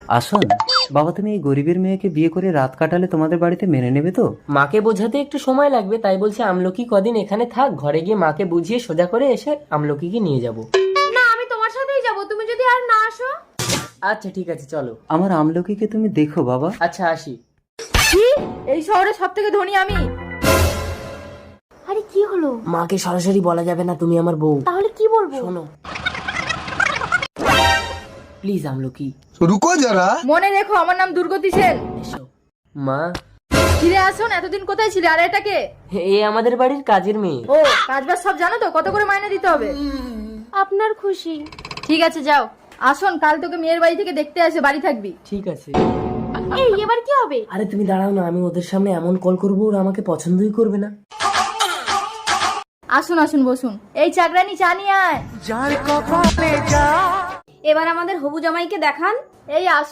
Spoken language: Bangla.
আসুন বাবা, তুমি এই গরিবের মেয়েকে বিয়ে করে রাত কাটালে তোমাদের বাড়িতে মেনে নেবে তো? মাকে বোঝাতে একটু সময় লাগবে, তাই বলছি আমলকি কদিন এখানে থাক, ঘরে গিয়ে মাকে বুঝিয়ে সোজা করে এসে আমলকিকে নিয়ে যাব। না, আমি তোমার সাথেই যাব, তুমি যদি আর না আসো। আচ্ছা ঠিক আছে চলো। আমার আমলকিকে তুমি দেখো বাবা। আচ্ছা আসি। কি? এই শহরে সবথেকে ধনী আমি? আরে কি হলো? মাকে সরাসরি বলা যাবে না তুমি আমার বউ। তাহলে কি বলবো? শোনো প্লিজ আমলকি रुको जरा। মনে রেখো, আমার নাম দুর্গতি সেন। এসো। মা, ফিরে আসুন, এতদিন কোথায় ছিলে? আর এটাকে? এ আমাদের বাড়ির কাজের মেয়ে। ও, কাজবাজ সব জানো তো? কত করে মাইনে দিতে হবে? আপনার খুশি। ঠিক আছে যাও। আসুন, কাল তোকে মেয়ের বাড়ি থেকে দেখতে আসে, বাড়ি থাকবি। ঠিক আছে। এই এবার কি হবে? আরে তুমি দাঁড়াও না, আমি ওদের সামনে এমন কল করবো ওরা আমাকে পছন্দই করবে না। আসুন আসুন, বসুন। এই চাকরানি, চা নিয়ে আয়। এবার আমাদের হবু জামাইকে দেখান। এই আসুন।